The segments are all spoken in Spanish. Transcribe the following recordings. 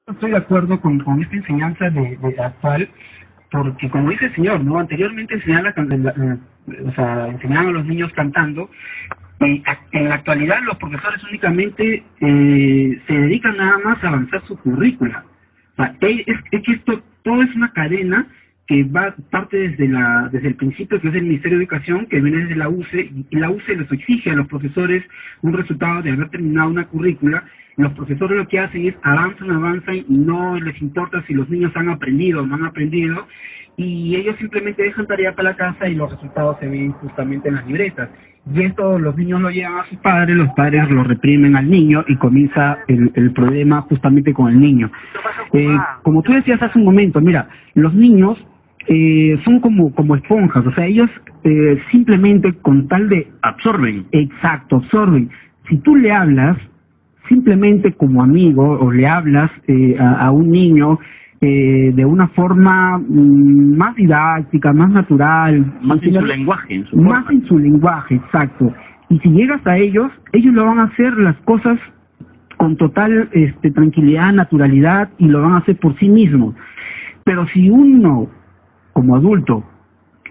Estoy de acuerdo con esta enseñanza de actual, porque como dice el señor, ¿no? Anteriormente enseñaban a los niños cantando, y en la actualidad los profesores únicamente se dedican nada más a avanzar su currícula. O sea, es que esto todo es una cadena que parte desde el principio, que es el Ministerio de Educación, que viene desde la UCE, y la UCE les exige a los profesores un resultado de haber terminado una currícula. Los profesores lo que hacen es avanzan, y no les importa si los niños han aprendido o no han aprendido, y ellos simplemente dejan tarea para la casa y los resultados se ven justamente en las libretas. Y esto los niños lo llevan a sus padres, los padres lo reprimen al niño y comienza el problema justamente con el niño. Como tú decías hace un momento, mira, los niños son como esponjas, o sea, ellos simplemente con tal de... Absorben. Exacto, absorben. Si tú le hablas simplemente como amigo o le hablas a un niño de una forma más didáctica, más natural, más en su lenguaje, más en su lenguaje, exacto. Y si llegas a ellos lo van a hacer las cosas con total tranquilidad, naturalidad, y lo van a hacer por sí mismos. Pero si uno, como adulto,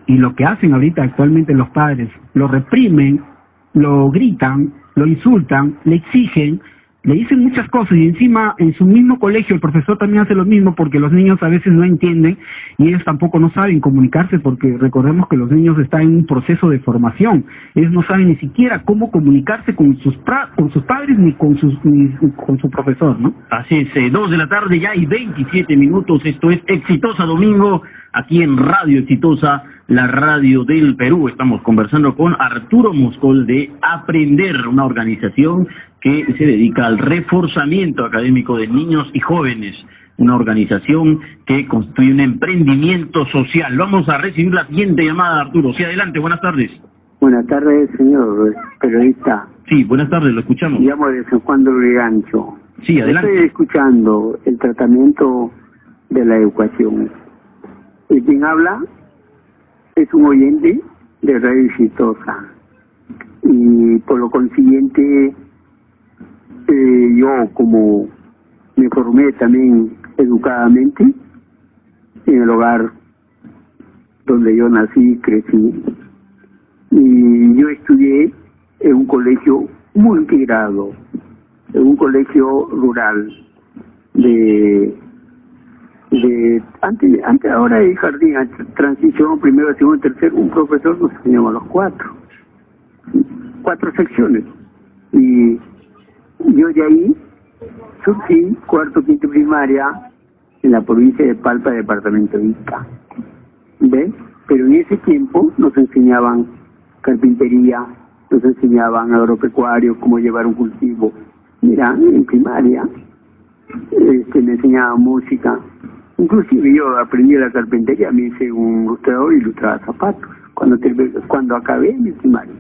y lo que hacen ahorita actualmente los padres, lo reprimen, lo gritan, lo insultan, le exigen, le dicen muchas cosas, y encima en su mismo colegio el profesor también hace lo mismo, porque los niños a veces no entienden y ellos tampoco no saben comunicarse, porque recordemos que los niños están en un proceso de formación. Ellos no saben ni siquiera cómo comunicarse con sus padres ni con su profesor, ¿no? Así es, 2 de la tarde ya y 27 minutos. Esto es Exitosa Domingo, aquí en Radio Exitosa, la radio del Perú. Estamos conversando con Arturo Moscol de Aprender, una organización que se dedica al reforzamiento académico de niños y jóvenes, una organización que constituye un emprendimiento social. Vamos a recibir la siguiente llamada, Arturo. Sí, adelante, buenas tardes. Buenas tardes, señor periodista. Sí, buenas tardes, lo escuchamos. Llamo de San Juan de Lurigancho. Sí, adelante. Estoy escuchando el tratamiento de la educación. El quien habla es un oyente de Radio Exitosa, y por lo consiguiente yo, como me formé también educadamente en el hogar donde yo nací y crecí, y yo estudié en un colegio muy integrado, en un colegio rural antes ahora de jardín, transición, primero, segundo, tercero, un profesor nos enseñaba a los cuatro secciones, y yo de ahí surgí cuarto, quinto primaria en la provincia de Palpa, departamento de Ica. ¿Ves? Pero en ese tiempo nos enseñaban carpintería, nos enseñaban agropecuario, cómo llevar un cultivo. Mira, en primaria me enseñaban música. Inclusive yo aprendí la carpintería, me hice un ilustrador y ilustraba zapatos cuando acabé mi primaria.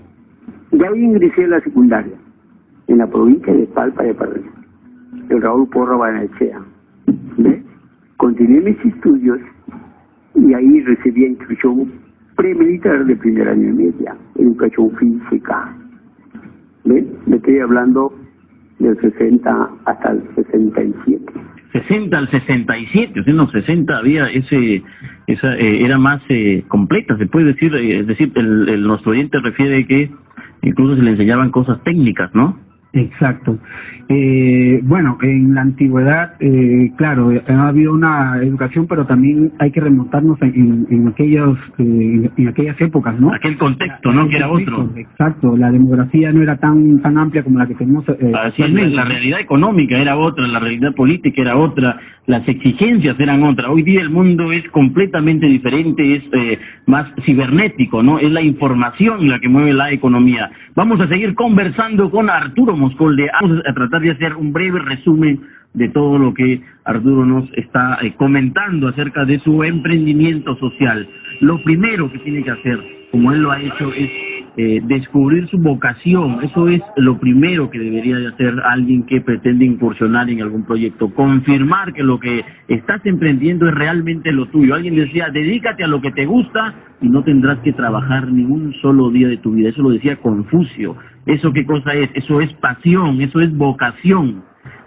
De ahí ingresé a la secundaria, en la provincia de Palpa, departamento de Raúl Porra Barnechea. ¿Ves? Continué mis estudios y ahí recibí instrucción premilitar de primer año y media, educación física. ¿Ves? Le estoy hablando del 60 hasta el 67. 60 al 67, o sea, en los 60 había era más completa, se puede decir, es decir, nuestro oyente refiere que incluso se le enseñaban cosas técnicas, ¿no? Exacto. Bueno, en la antigüedad, claro, ha habido una educación, pero también hay que remontarnos en aquellas épocas, ¿no? Aquel contexto, ¿no? Que era otro. Exacto, la demografía no era tan amplia como la que tenemos actualmente. La realidad económica era otra, la realidad política era otra, las exigencias eran otras. Hoy día el mundo es completamente diferente, es más cibernético, ¿no? Es la información la que mueve la economía. Vamos a seguir conversando con Arturo Moscol. Vamos a tratar de hacer un breve resumen de todo lo que Arturo nos está comentando acerca de su emprendimiento social. Lo primero que tiene que hacer, como él lo ha hecho, es descubrir su vocación. Eso es lo primero que debería de hacer alguien que pretende incursionar en algún proyecto. Confirmar que lo que estás emprendiendo es realmente lo tuyo. Alguien decía, dedícate a lo que te gusta y no tendrás que trabajar ni un solo día de tu vida. Eso lo decía Confucio. ¿Eso qué cosa es? Eso es pasión, eso es vocación.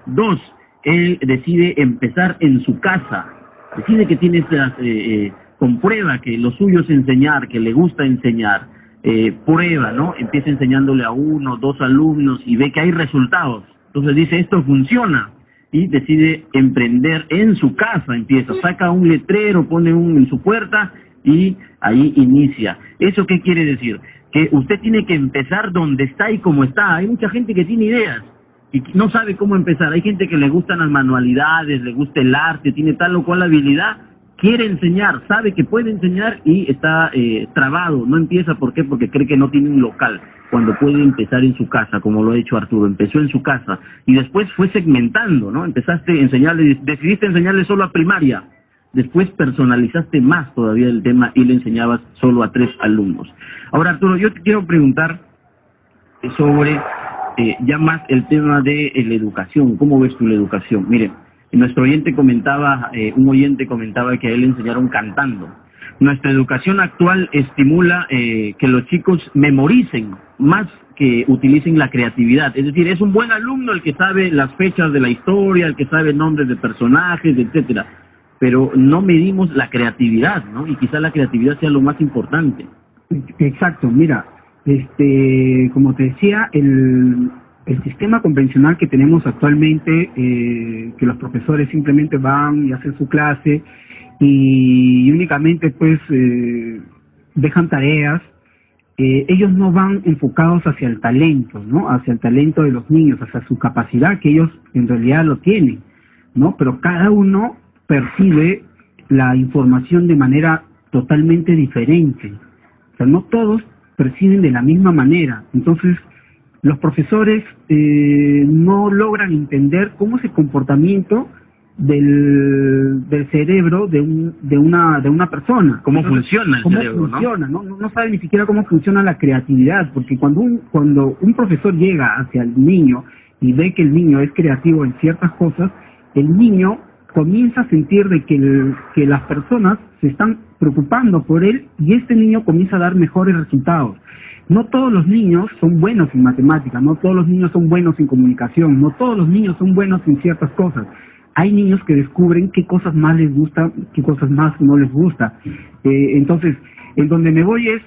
2, él decide empezar en su casa, decide que tiene comprueba que lo suyo es enseñar, que le gusta enseñar, prueba, ¿no? Empieza enseñándole a 1, 2 alumnos y ve que hay resultados. Entonces dice, esto funciona, y decide emprender en su casa, saca un letrero, pone en su puerta y ahí inicia. ¿Eso qué quiere decir? Que usted tiene que empezar donde está y como está. Hay mucha gente que tiene ideas y no sabe cómo empezar. Hay gente que le gustan las manualidades, le gusta el arte, tiene tal o cual habilidad, quiere enseñar, sabe que puede enseñar y está trabado, no empieza. ¿Por qué? Porque cree que no tiene un local, cuando puede empezar en su casa, como lo ha hecho Arturo. Empezó en su casa y después fue segmentando, ¿no? Empezaste a enseñarle, decidiste enseñarle solo a primaria, después personalizaste más todavía el tema y le enseñabas solo a 3 alumnos. Ahora, Arturo, yo te quiero preguntar sobre ya más el tema de la educación. ¿Cómo ves tú la educación? Mire, nuestro oyente comentaba, un oyente comentaba que a él le enseñaron cantando. Nuestra educación actual estimula que los chicos memoricen más que utilicen la creatividad. Es decir, es un buen alumno el que sabe las fechas de la historia, el que sabe nombres de personajes, etcétera, pero no medimos la creatividad, ¿no? Y quizá la creatividad sea lo más importante. Exacto, mira, como te decía, el sistema convencional que tenemos actualmente, que los profesores simplemente van y hacen su clase y únicamente pues dejan tareas, ellos no van enfocados hacia el talento, ¿no? Hacia el talento de los niños, hacia su capacidad, que ellos en realidad lo tienen, ¿no? Pero cada uno percibe la información de manera totalmente diferente. O sea, no todos perciben de la misma manera. Entonces, los profesores no logran entender cómo es el comportamiento del cerebro de una persona. ¿Cómo funciona el cerebro, ¿no? No sabe ni siquiera cómo funciona la creatividad, porque cuando un profesor llega hacia el niño y ve que el niño es creativo en ciertas cosas, el niño comienza a sentir de que las personas se están preocupando por él y este niño comienza a dar mejores resultados. No todos los niños son buenos en matemáticas, no todos los niños son buenos en comunicación, no todos los niños son buenos en ciertas cosas. Hay niños que descubren qué cosas más les gusta, qué cosas más no les gusta. Entonces, en donde me voy es,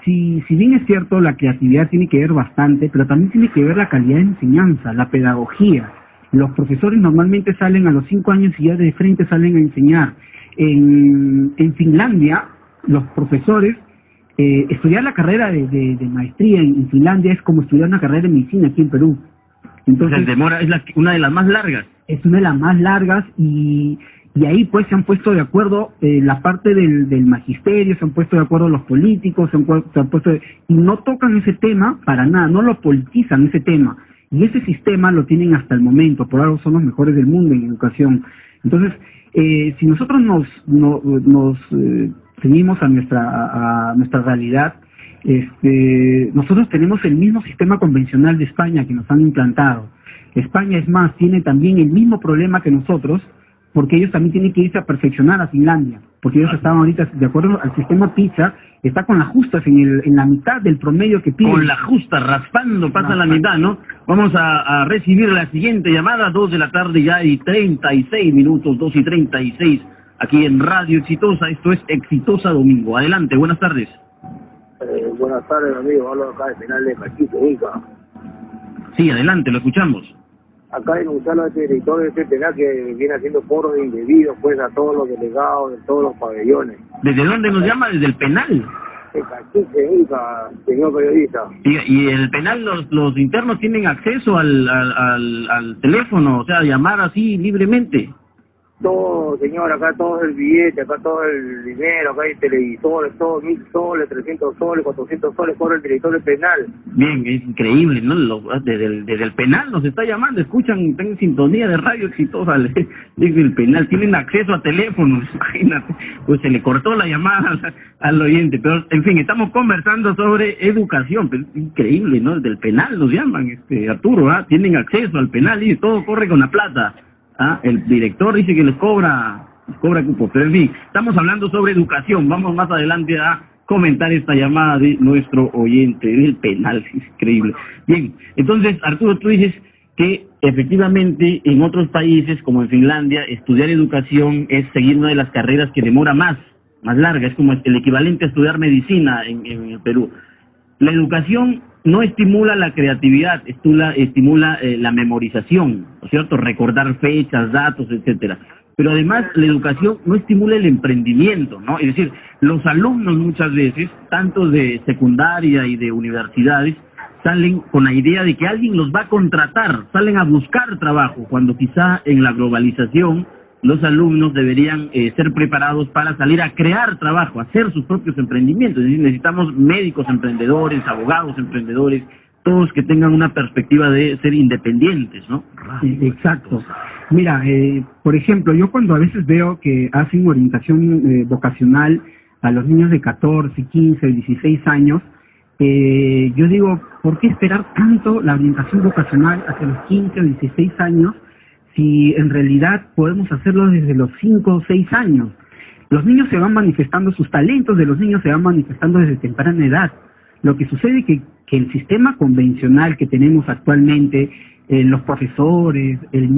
si bien es cierto, la creatividad tiene que ver bastante, pero también tiene que ver la calidad de enseñanza, la pedagogía. Los profesores normalmente salen a los 5 años y ya de frente salen a enseñar. En Finlandia, los profesores, estudiar la carrera de maestría en Finlandia es como estudiar una carrera de medicina aquí en Perú. Entonces, el demora es una de las más largas. Es una de las más largas y ahí pues se han puesto de acuerdo la parte del magisterio, se han puesto de acuerdo los políticos, se han puesto y no tocan ese tema para nada, no lo politizan ese tema. Y ese sistema lo tienen hasta el momento, por algo son los mejores del mundo en educación. Entonces, si nosotros nos seguimos a nuestra realidad, nosotros tenemos el mismo sistema convencional de España que nos han implantado. España, es más, tiene también el mismo problema que nosotros, porque ellos también tienen que irse a perfeccionar a Finlandia, porque ellos estaban ahorita, de acuerdo al sistema PISA, está con las justas en la mitad del promedio que piden. Con la justa, raspando, pasa la mitad, ¿no? Vamos a recibir la siguiente llamada, 2 de la tarde ya y 36 minutos, 2 y 36, aquí en Radio Exitosa. Esto es Exitosa Domingo. Adelante, buenas tardes. Buenas tardes, amigo. Hablo acá del penal de Maquito, Ica. Sí, adelante, lo escuchamos. Acá denunciaron a este director de este penal que viene haciendo foros indebidos pues a todos los delegados de todos los pabellones. ¿Desde dónde nos llama? ¿Desde el penal? De Cachique, Ica, señor periodista. ¿Y el penal, los internos tienen acceso al teléfono, o sea, llamar así libremente? Todo, señor, acá todo el billete, acá todo el dinero, acá hay televisores, todo, 1000 soles, 300 soles, 400 soles, cobra el director del penal. Bien, es increíble, ¿no? Desde el penal nos está llamando, escuchan, tengo sintonía de Radio Exitosa, desde el penal, tienen acceso a teléfonos, imagínate, pues se le cortó la llamada al oyente, pero en fin, estamos conversando sobre educación, pero es increíble, ¿no? Desde el penal nos llaman, Arturo, tienen acceso al penal y todo corre con la plata. El director dice que les cobra cupo, pero en fin, estamos hablando sobre educación. Vamos más adelante a comentar esta llamada de nuestro oyente del penal, es increíble. Bien, entonces Arturo, tú dices que efectivamente en otros países, como en Finlandia, estudiar educación es seguir una de las carreras que demora más larga, es como el equivalente a estudiar medicina en el Perú. La educación no estimula la creatividad, estimula la memorización, ¿no es cierto? Recordar fechas, datos, etcétera. Pero además la educación no estimula el emprendimiento, ¿no? Es decir, los alumnos muchas veces, tanto de secundaria y de universidades, salen con la idea de que alguien los va a contratar, salen a buscar trabajo, cuando quizá en la globalización los alumnos deberían ser preparados para salir a crear trabajo, a hacer sus propios emprendimientos. Es decir, necesitamos médicos emprendedores, abogados emprendedores, todos que tengan una perspectiva de ser independientes, ¿no? Exacto. Mira, por ejemplo, yo cuando a veces veo que hacen orientación vocacional a los niños de 14, 15, 16 años, yo digo, ¿por qué esperar tanto la orientación vocacional hacia los 15 o 16 años si en realidad podemos hacerlo desde los 5 o 6 años? Los niños se van manifestando sus talentos, de los niños se van manifestando desde temprana edad. Lo que sucede es que el sistema convencional que tenemos actualmente, los profesores, los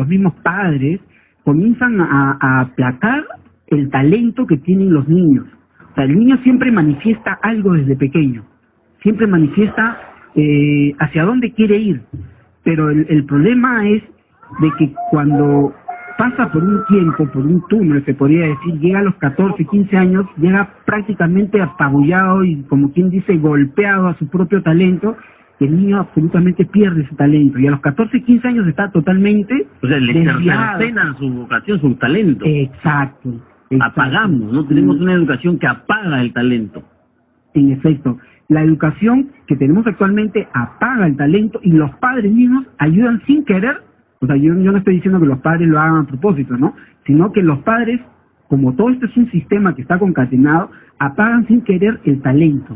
mismos padres, comienzan a aplacar el talento que tienen los niños. O sea, el niño siempre manifiesta algo desde pequeño, siempre manifiesta hacia dónde quiere ir, pero el problema es de que cuando pasa por un tiempo, por un túnel, se podría decir, llega a los 14, 15 años, llega prácticamente apabullado y, como quien dice, golpeado a su propio talento, y el niño absolutamente pierde ese talento, y a los 14, 15 años está totalmente le cercenan su vocación, su talento. Exacto. Apagamos, ¿no? Tenemos una educación que apaga el talento. En efecto, la educación que tenemos actualmente apaga el talento, y los padres mismos ayudan sin querer. O sea, yo no estoy diciendo que los padres lo hagan a propósito, ¿no? Sino que los padres, como todo esto es un sistema que está concatenado, apagan sin querer el talento.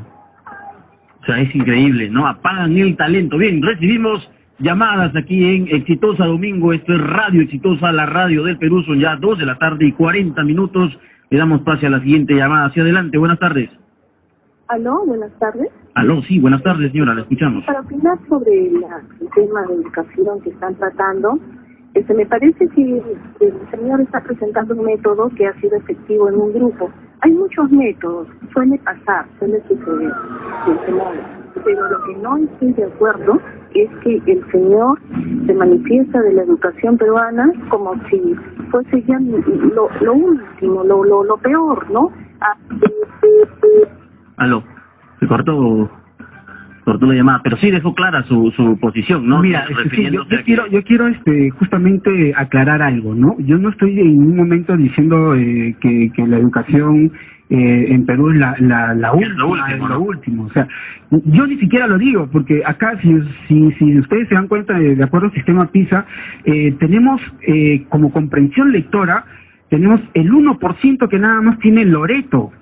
O sea, es increíble, ¿no? Apagan el talento. Bien, recibimos llamadas aquí en Exitosa Domingo. Esto es Radio Exitosa, la radio del Perú. Son ya 2 de la tarde y 40 minutos. Le damos pase a la siguiente llamada. Hacia adelante, buenas tardes. Aló, buenas tardes. Aló, sí, buenas tardes, señora, la escuchamos. Para opinar sobre el tema de educación que están tratando, me parece que el señor está presentando un método que ha sido efectivo en un grupo. Hay muchos métodos, suele pasar, suele suceder, pero lo que no estoy de acuerdo es que el señor se manifiesta de la educación peruana como si fuese ya lo último, lo peor, ¿no? Aló, se cortó la llamada, pero sí dejó clara su posición, ¿no? Mira, sí, yo quiero justamente aclarar algo, ¿no? Yo no estoy en ningún momento diciendo que la educación en Perú es la última, lo último. O sea, yo ni siquiera lo digo, porque acá, si ustedes se dan cuenta, de acuerdo al sistema PISA, tenemos como comprensión lectora, tenemos el 1% que nada más tiene Loreto.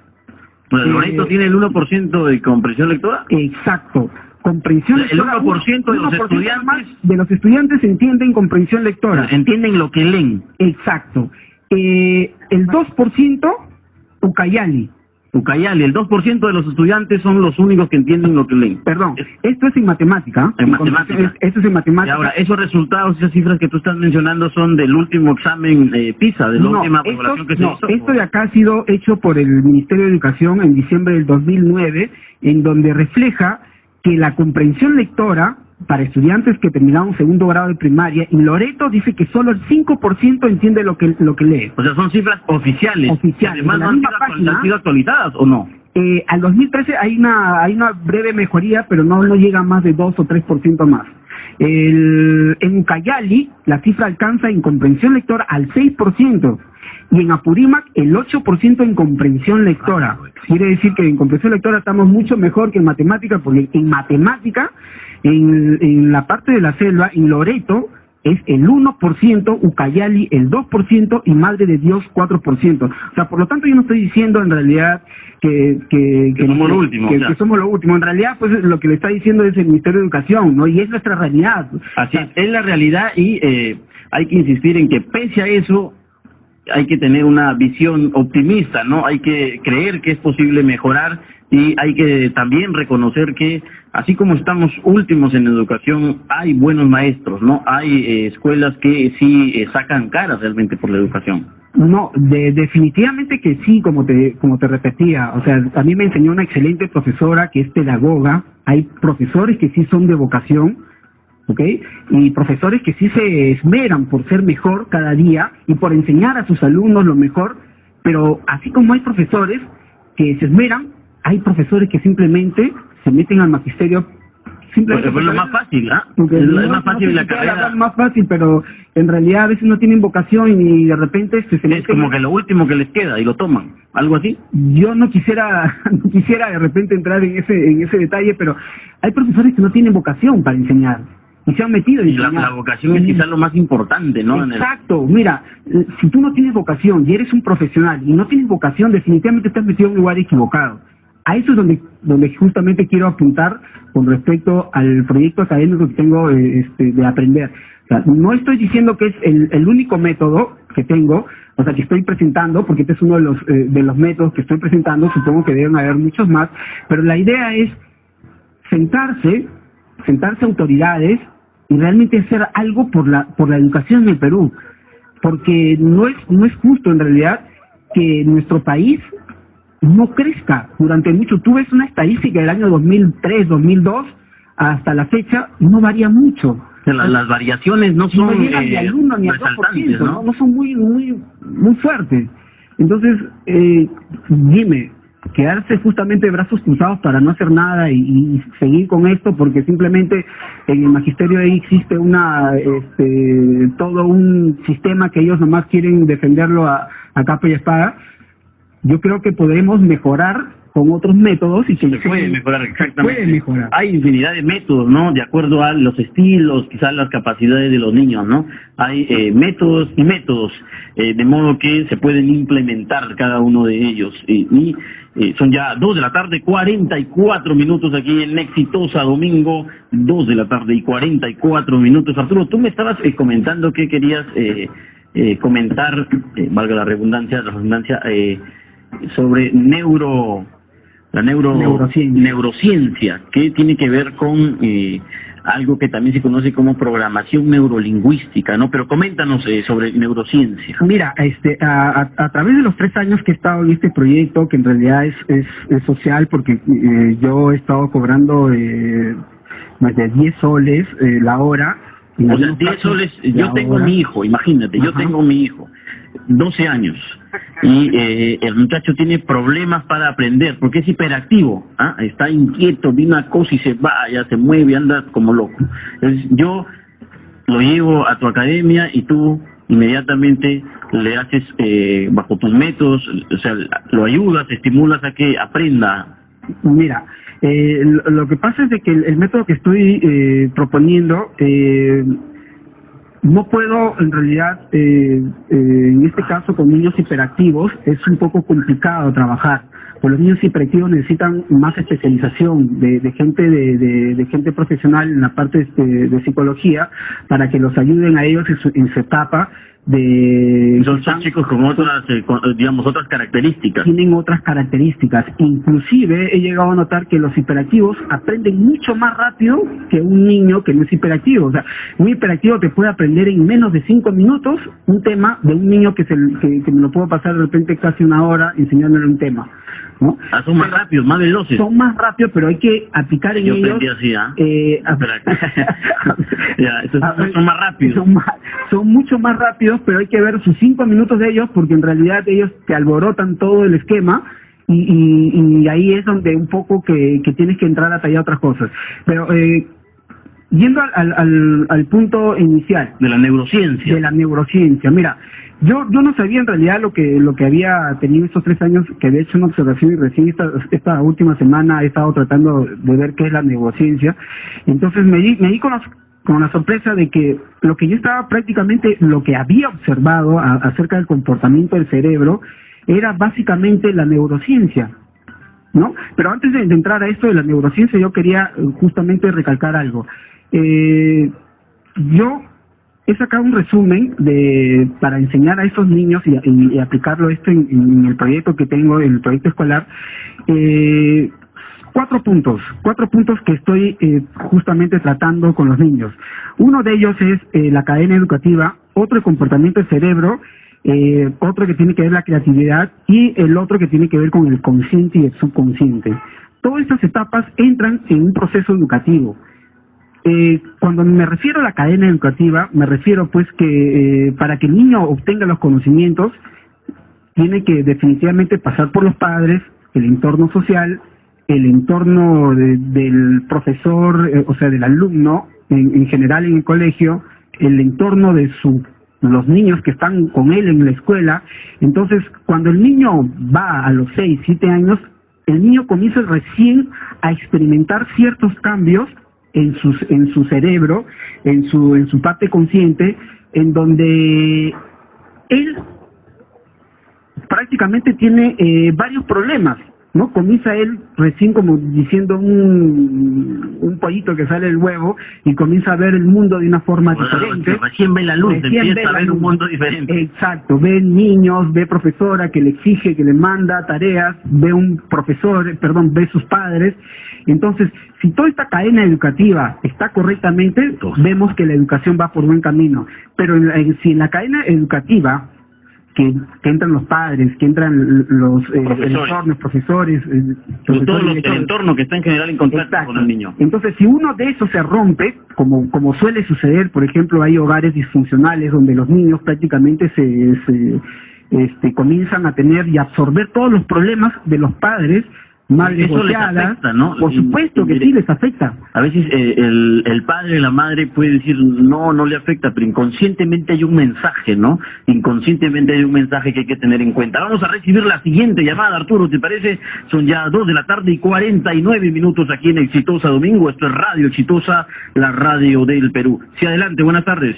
Bueno, ¿Loreto tiene el 1% de comprensión lectora? Exacto. Comprensión lectora. El 1% de los estudiantes... de los estudiantes entienden comprensión lectora. Entienden lo que leen. Exacto. El 2%, Ucayali. Ucayali, el 2% de los estudiantes son los únicos que entienden lo que leen. Perdón, esto es en matemática. En matemática. Esto es en matemática. Y ahora, esos resultados, esas cifras que tú estás mencionando son del último examen PISA, de la última población que se hizo. Esto de acá ha sido hecho por el Ministerio de Educación en diciembre del 2009, en donde refleja que la comprensión lectora para estudiantes que terminaron segundo grado de primaria, y Loreto dice que solo el 5% entiende lo que lee. O sea, son cifras oficiales. Además, ¿no han sido actualizadas o no? Al 2013 hay una breve mejoría, pero no llega a más de 2 o 3% más. En Ucayali la cifra alcanza en comprensión lectora al 6%, y en Apurímac el 8% en comprensión lectora. Quiere decir que en comprensión lectora estamos mucho mejor que en matemática, porque en matemática, en la parte de la selva, en Loreto, es el 1%, Ucayali el 2% y Madre de Dios 4%. O sea, por lo tanto yo no estoy diciendo en realidad que somos lo último. Que somos lo último. En realidad, pues lo que le está diciendo es el Ministerio de Educación, ¿no? Y es nuestra realidad. Así es la realidad, y hay que insistir en que pese a eso hay que tener una visión optimista, ¿no? Hay que creer que es posible mejorar, y hay que también reconocer que así como estamos últimos en educación, hay buenos maestros, ¿no? Hay escuelas que sí sacan caras realmente por la educación. No, definitivamente que sí, como te repetía. O sea, a mí me enseñó una excelente profesora que es pedagoga. Hay profesores que sí son de vocación, ¿ok? Y profesores que sí se esmeran por ser mejor cada día y por enseñar a sus alumnos lo mejor. Pero así como hay profesores que se esmeran, hay profesores que simplemente se meten al magisterio. Porque fue lo más fácil, ¿ah? Es más fácil la carrera. Más fácil, pero en realidad a veces no tienen vocación y de repente se meten. Es como que lo último que les queda y lo toman, algo así. Yo no quisiera de repente entrar en ese detalle, pero hay profesores que no tienen vocación para enseñar y se han metido en enseñar. La vocación es quizás lo más importante, ¿no? Exacto. Mira, si tú no tienes vocación y eres un profesional y no tienes vocación, definitivamente estás metido en un lugar equivocado. A eso es donde justamente quiero apuntar con respecto al proyecto académico que tengo de aprender. O sea, no estoy diciendo que es el único método que tengo, o sea, que estoy presentando, porque este es uno de los métodos que estoy presentando, supongo que deben haber muchos más, pero la idea es sentarse autoridades y realmente hacer algo por la educación en el Perú, porque no es justo en realidad que nuestro país no crezca durante mucho. Tú ves una estadística del año 2003, 2002 hasta la fecha, no varía mucho. Las variaciones no son llegan ni al 1 ni al 2%, no son muy fuertes. Entonces, dime, quedarse justamente de brazos cruzados para no hacer nada y seguir con esto, porque simplemente en el magisterio ahí existe todo un sistema que ellos nomás quieren defenderlo a capa y espada. Yo creo que podemos mejorar con otros métodos y que se puede mejorar, exactamente. Puede mejorar. Hay infinidad de métodos, ¿no? De acuerdo a los estilos, quizás las capacidades de los niños, ¿no? Hay métodos y métodos, de modo que se pueden implementar cada uno de ellos. Son ya 2 de la tarde, 44 minutos aquí en Exitosa Domingo, 2 de la tarde y 44 minutos. Arturo, tú me estabas comentando que querías comentar, valga la redundancia, sobre la neurociencia, que tiene que ver con algo que también se conoce como programación neurolingüística, ¿no? Pero coméntanos sobre neurociencia. Mira, a través de los 3 años que he estado en este proyecto, que en realidad es social, porque yo he estado cobrando más de 10 soles la hora. O sea, 10 soles, yo tengo mi hijo, imagínate, yo tengo mi hijo, 12 años, y el muchacho tiene problemas para aprender, porque es hiperactivo, está inquieto, ve una cosa y se vaya, se mueve, anda como loco. Entonces, yo lo llevo a tu academia y tú inmediatamente le haces, bajo tus métodos, o sea, lo ayudas, estimulas a que aprenda. Mira, lo que pasa es de que el método que estoy proponiendo, no puedo en realidad, en este caso con niños hiperactivos, es un poco complicado trabajar. Pues los niños hiperactivos necesitan más especialización de gente profesional en la parte de psicología, para que los ayuden a ellos en su etapa de... Son chicos con otras, otras características. Tienen otras características. Inclusive he llegado a notar que los hiperactivos aprenden mucho más rápido que un niño que no es hiperactivo. O sea, un hiperactivo te puede aprender en menos de 5 minutos un tema de un niño que me lo puedo pasar de repente casi 1 hora enseñándole un tema, ¿no? Son más rápidos, más veloces. Son más rápidos, pero hay que aplicar en ellos. Yo aprendí así, son más rápidos. Son mucho más rápidos, pero hay que ver sus 5 minutos de ellos, porque en realidad ellos te alborotan todo el esquema y ahí es donde un poco que tienes que entrar a tallar otras cosas. Pero yendo al punto inicial. De la neurociencia. De la neurociencia. Mira, yo no sabía en realidad lo que había tenido estos 3 años, que de hecho una observación, y recién esta última semana he estado tratando de ver qué es la neurociencia. Entonces me di con la sorpresa de que lo que yo estaba prácticamente, lo que había observado acerca del comportamiento del cerebro, era básicamente la neurociencia, ¿no? Pero antes de entrar a esto de la neurociencia, yo quería justamente recalcar algo. Yo he sacado un resumen para enseñar a esos niños y aplicarlo esto en el proyecto que tengo, en el proyecto escolar. cuatro puntos que estoy justamente tratando con los niños. Uno de ellos es la cadena educativa, otro el comportamiento del cerebro, otro que tiene que ver la creatividad y el otro que tiene que ver con el consciente y el subconsciente. Todas estas etapas entran en un proceso educativo. Cuando me refiero a la cadena educativa, me refiero pues que para que el niño obtenga los conocimientos, tiene que definitivamente pasar por los padres, el entorno social, el entorno del profesor, o sea, del alumno, en general en el colegio, el entorno de los niños que están con él en la escuela. Entonces, cuando el niño va a los 6, 7 años, el niño comienza recién a experimentar ciertos cambios en su cerebro, en su parte consciente, en donde él prácticamente tiene varios problemas, ¿no? Comienza él recién como diciendo un pollito que sale del huevo y comienza a ver el mundo de una forma diferente. Recién ve la luz, empieza a ver un mundo diferente. Exacto, ve niños, ve profesora que le exige, que le manda tareas, ve ve sus padres. Entonces, si toda esta cadena educativa está correctamente, vemos que la educación va por buen camino. Pero si en la cadena educativa que entran los padres, que entran los profesores, todo el entorno que está en general en contacto con el niño. Entonces, si uno de esos se rompe, como suele suceder, por ejemplo, hay hogares disfuncionales donde los niños prácticamente comienzan a tener y absorber todos los problemas de los padres, madres golpeadas, ¿no? Por supuesto que sí les afecta. A veces el padre, la madre puede decir no le afecta, pero inconscientemente hay un mensaje, ¿no? Inconscientemente hay un mensaje que hay que tener en cuenta. Vamos a recibir la siguiente llamada, Arturo, ¿te parece? Son ya 2:49 aquí en Exitosa Domingo. Esto es Radio Exitosa, la radio del Perú. Sí, adelante, buenas tardes.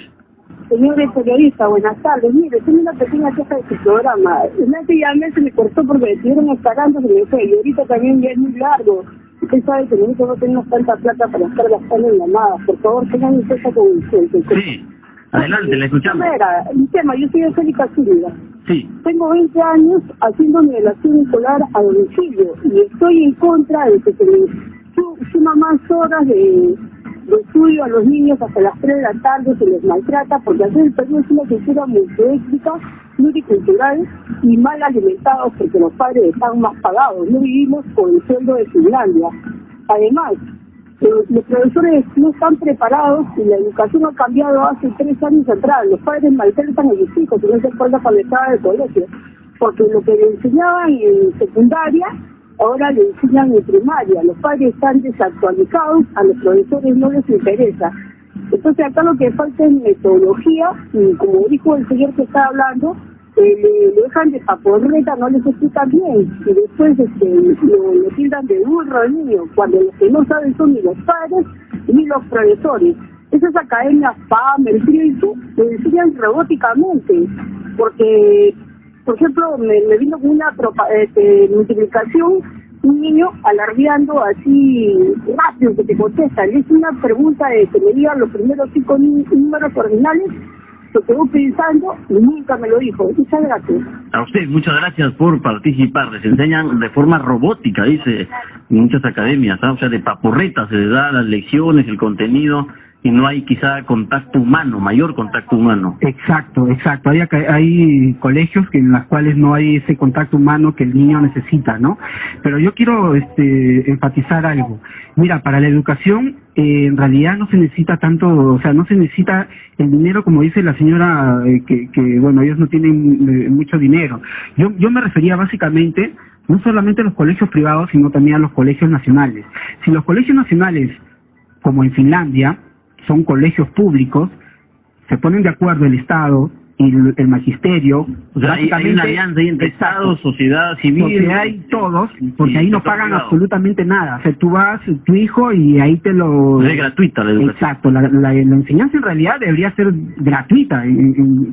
Señores periodistas, buenas tardes. Mire, tengo una pequeña queja de su programa. Antes llamé, se me cortó porque me estuvieron esperando, se me fue. Y ahorita también ya es muy largo. Usted sabe que nosotros no tenemos tanta plata para estar gastando en llamadas. Por favor, tengan en cuenta con usted. Sí, adelante, le escuchamos. Mi tema, yo soy Angélica Zúñiga. Sí. Tengo 20 años haciendo nivelación escolar a domicilio y estoy en contra de que se me suma más horas de estudio a los niños hasta las 3 de la tarde, se les maltrata, porque aquí el Perú es una cultura multiétnica, pluricultural y mal alimentados porque los padres están más pagados, no vivimos con el sueldo de Finlandia. Además, los profesores no están preparados y la educación ha cambiado hace 3 años atrás. Los padres maltratan a sus hijos, y no se acuerda cuando estaba del colegio, porque lo que le enseñaban en secundaria ahora le enseñan en primaria. Los padres están desactualizados, a los profesores no les interesa. Entonces acá lo que falta es metodología, y como dijo el señor que estaba hablando, le dejan de paporreta, no les explican bien, y después lo tildan de burro al niño, cuando los que no saben son ni los padres ni los profesores. Esas academias PAM, el CRISU, le enseñan robóticamente, porque por ejemplo, me vino con una multiplicación, un niño alardeando así rápido que te contestan. Es una pregunta de que me digan los primeros 5 números ordinales, lo quedó pensando y nunca me lo dijo. Muchas gracias. A usted, muchas gracias por participar. Les enseñan de forma robótica, dice, en muchas academias, ¿no? O sea, de papurreta se les da las lecciones, el contenido, y no hay quizá contacto humano, mayor contacto humano. Exacto. Hay colegios en los cuales no hay ese contacto humano que el niño necesita, ¿no? Pero yo quiero enfatizar algo. Mira, para la educación en realidad no se necesita tanto, o sea, no se necesita el dinero como dice la señora, que bueno, ellos no tienen mucho dinero. Yo me refería básicamente no solamente a los colegios privados, sino también a los colegios nacionales. Si los colegios nacionales, como en Finlandia, son colegios públicos, se ponen de acuerdo el Estado y el magisterio, o sea, hay una alianza entre Estado, sociedad civil, hay todos, porque ahí no pagan absolutamente nada. O sea, tú vas, tu hijo, y ahí te lo... Es gratuita la educación. Exacto, la enseñanza en realidad debería ser gratuita.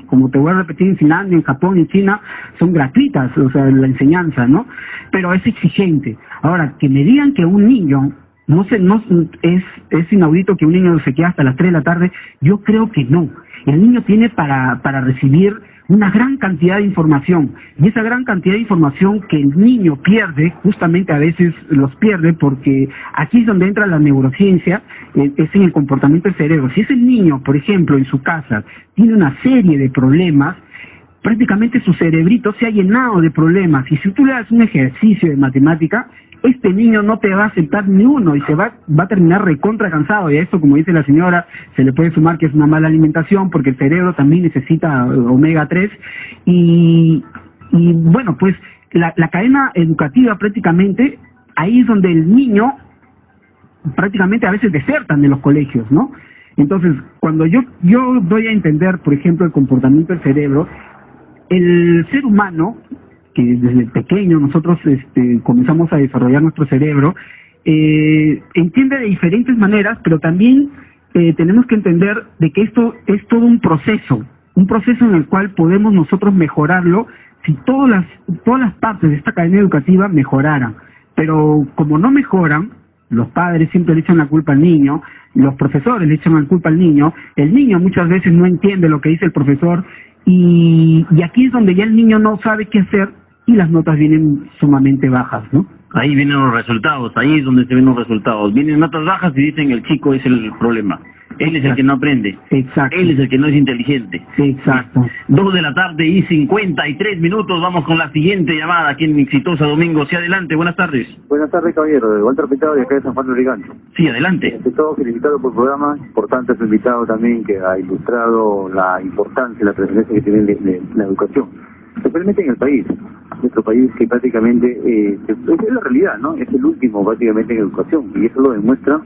Como te voy a repetir, en Finlandia, en Japón, en China, son gratuitas, o sea, la enseñanza, ¿no? Pero es exigente. Ahora, que me digan que un niño... es inaudito que un niño se quede hasta las 3 de la tarde. Yo creo que no. El niño tiene para recibir una gran cantidad de información, y esa gran cantidad de información que el niño pierde, justamente a veces los pierde porque aquí es donde entra la neurociencia, es en el comportamiento del cerebro. Si ese niño, por ejemplo, en su casa tiene una serie de problemas, prácticamente su cerebrito se ha llenado de problemas, y si tú le das un ejercicio de matemática, este niño no te va a aceptar ni uno y se va a terminar recontra cansado. Y a esto, como dice la señora, se le puede sumar que es una mala alimentación porque el cerebro también necesita omega 3 y bueno, pues la cadena educativa prácticamente, ahí es donde el niño prácticamente a veces desertan de los colegios, ¿no? Entonces, cuando yo doy a entender, por ejemplo, el comportamiento del cerebro, el ser humano, que desde pequeño nosotros comenzamos a desarrollar nuestro cerebro, entiende de diferentes maneras, pero también tenemos que entender de que esto es todo un proceso en el cual podemos nosotros mejorarlo si todas las partes de esta cadena educativa mejoraran. Pero como no mejoran, los padres siempre le echan la culpa al niño, los profesores le echan la culpa al niño, el niño muchas veces no entiende lo que dice el profesor, y aquí es donde ya el niño no sabe qué hacer, y las notas vienen sumamente bajas, ¿no? Ahí vienen los resultados, ahí es donde se ven los resultados. Vienen notas bajas y dicen el chico es el problema. Él es el que no aprende. Exacto. Él es el que no es inteligente. Exacto. 2 de la tarde y 53 minutos. Vamos con la siguiente llamada aquí en Exitosa Domingo. Sí, adelante. Buenas tardes. Buenas tardes, caballero. De Walter Pintado de acá de San Juan de Origancho. Sí, adelante. Ante todo, felicitado por el programa. Importante su invitado también, que ha ilustrado la importancia y la trascendencia que tiene la educación, especialmente en el país. Nuestro país, que prácticamente es la realidad, ¿no? Es el último prácticamente en educación, y eso lo demuestra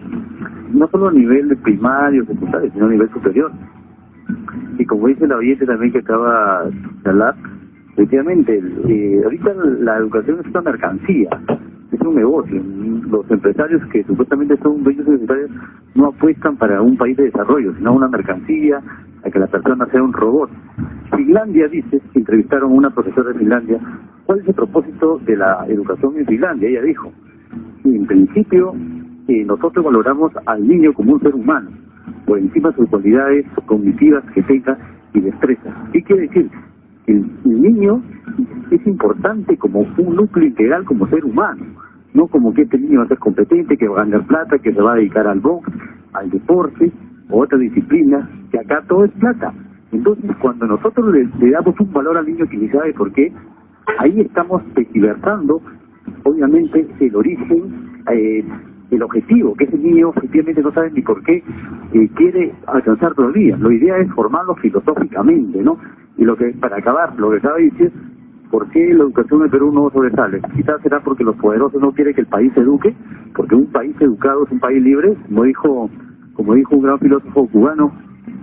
no solo a nivel de primario, secundario, sino a nivel superior. Y como dice la oyente también que acaba de hablar, efectivamente, ahorita la educación es una mercancía, es un negocio. Los empresarios que supuestamente son dueños universitarios no apuestan para un país de desarrollo, sino una mercancía, a que la persona sea un robot. Finlandia, dice, entrevistaron a una profesora de Finlandia, ¿cuál es el propósito de la educación en Finlandia? Ella dijo, en principio, nosotros valoramos al niño como un ser humano, por encima de sus cualidades cognitivas que tenga y destrezas. ¿Qué quiere decir? El niño es importante como un núcleo integral como ser humano, no como que este niño va a ser competente, que va a ganar plata, que se va a dedicar al box, al deporte, o otra disciplina, que acá todo es plata. Entonces, cuando nosotros le damos un valor al niño que ni sabe por qué, ahí estamos tergiversando, obviamente, el origen, el objetivo, que ese niño efectivamente no sabe ni por qué quiere alcanzar todavía. La idea es formarlo filosóficamente, ¿no? Y para acabar, lo que acaba de decir, ¿por qué la educación en Perú no sobresale? Quizás será porque los poderosos no quieren que el país se eduque, porque un país educado es un país libre, como dijo un gran filósofo cubano,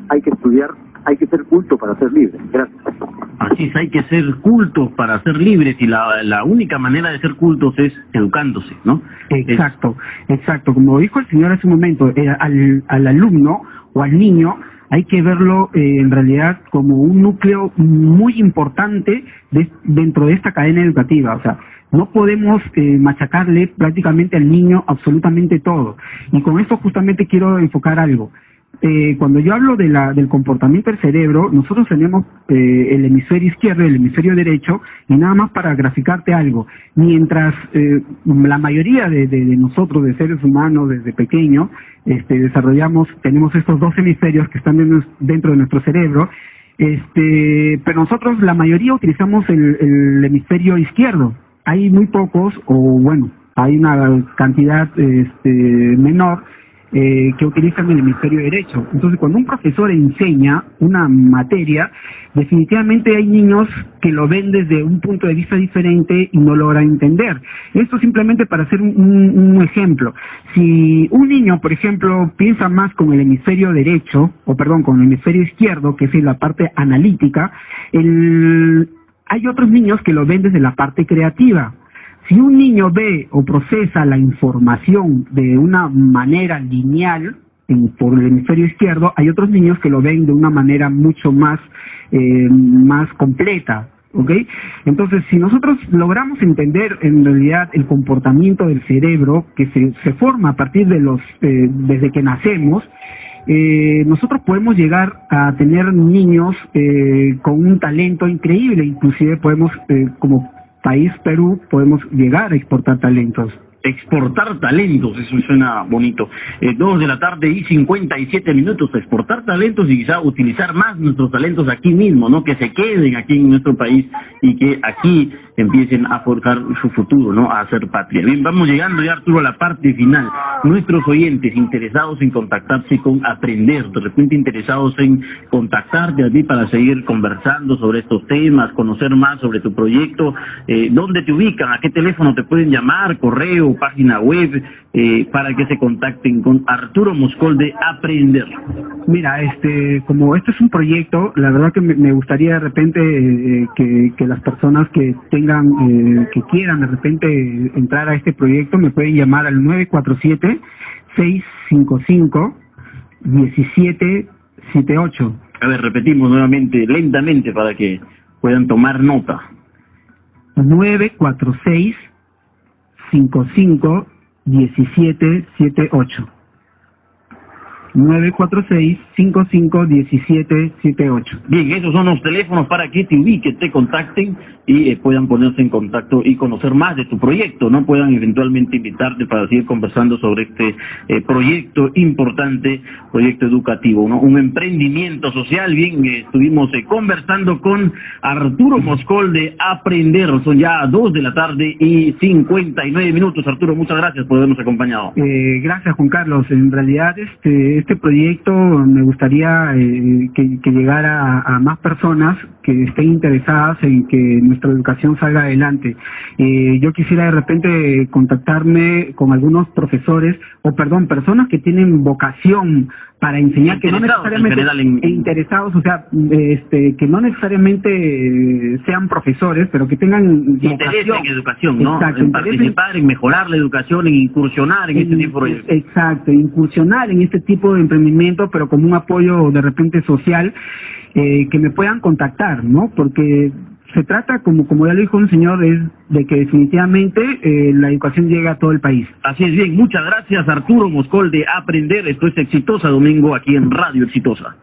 hay que estudiar, hay que ser culto para ser libre. Gracias. Así es, hay que ser cultos para ser libres, y la única manera de ser cultos es educándose, ¿no? Exacto. Como dijo el señor hace un momento, al alumno o al niño hay que verlo en realidad como un núcleo muy importante dentro de esta cadena educativa. O sea, no podemos machacarle prácticamente al niño absolutamente todo. Y con esto justamente quiero enfocar algo. Cuando yo hablo del comportamiento del cerebro, nosotros tenemos el hemisferio izquierdo y el hemisferio derecho, y nada más para graficarte algo, mientras la mayoría de nosotros, de seres humanos, desde pequeño, tenemos estos dos hemisferios que están dentro de nuestro cerebro, pero nosotros la mayoría utilizamos el hemisferio izquierdo. Hay muy pocos, o bueno, hay una cantidad menor que utilizan el hemisferio derecho. Entonces, cuando un profesor enseña una materia, definitivamente hay niños que lo ven desde un punto de vista diferente y no logran entender. Esto simplemente para hacer un ejemplo. Si un niño, por ejemplo, piensa más con el hemisferio derecho, con el hemisferio izquierdo, que es la parte analítica, hay otros niños que lo ven desde la parte creativa. Si un niño ve o procesa la información de una manera lineal por el hemisferio izquierdo, hay otros niños que lo ven de una manera mucho más completa, ¿ok? Entonces, si nosotros logramos entender en realidad el comportamiento del cerebro, que se forma a partir de desde que nacemos, nosotros podemos llegar a tener niños con un talento increíble, inclusive podemos, como país Perú, podemos llegar a exportar talentos. Exportar talentos, eso suena bonito. 2 de la tarde y 57 minutos, exportar talentos y quizá utilizar más nuestros talentos aquí mismo, ¿no? Que se queden aquí en nuestro país y que aquí empiecen a forjar su futuro, ¿no? A hacer patria. Bien, vamos llegando ya, Arturo, a la parte final. Nuestros oyentes interesados en contactarse con Aprender, de repente interesados en contactarte a ti para seguir conversando sobre estos temas, conocer más sobre tu proyecto, ¿dónde te ubican? ¿A qué teléfono te pueden llamar? ¿Correo? ¿Página web? Para que se contacten con Arturo Moscol de Aprender. Mira, como este es un proyecto, la verdad que me gustaría de repente que las personas que tengan, que quieran de repente entrar a este proyecto, me pueden llamar al 947-655-1778. A ver, repetimos nuevamente, lentamente, para que puedan tomar nota. 946-55-1778. 946-55-1778. Bien, esos son los teléfonos para que te ubiquen, te contacten y puedan ponerse en contacto y conocer más de tu proyecto, ¿no? Puedan eventualmente invitarte para seguir conversando sobre este proyecto importante, proyecto educativo, ¿no? Un emprendimiento social. Bien, estuvimos conversando con Arturo Moscol de Aprender. Son ya 2 de la tarde y 59 minutos. Arturo, muchas gracias por habernos acompañado. Gracias, Juan Carlos. En realidad, este proyecto me gustaría que llegara a más personas que estén interesadas en que nuestra educación salga adelante. Yo quisiera de repente contactarme con algunos profesores, personas que tienen vocación para enseñar, que no necesariamente interesados, o sea, que no necesariamente sean profesores, pero que tengan interés en educación, ¿no? Exacto, en participar, en mejorar la educación, en incursionar en este tipo de proyectos. Exacto, incursionar en este tipo de emprendimiento, pero como un apoyo de repente social, que me puedan contactar, ¿no? Porque se trata, como ya lo dijo un señor, es de que definitivamente la educación llegue a todo el país. Así es. Bien, muchas gracias, Arturo Moscol de Aprender. Esto es Exitosa Domingo aquí en Radio Exitosa.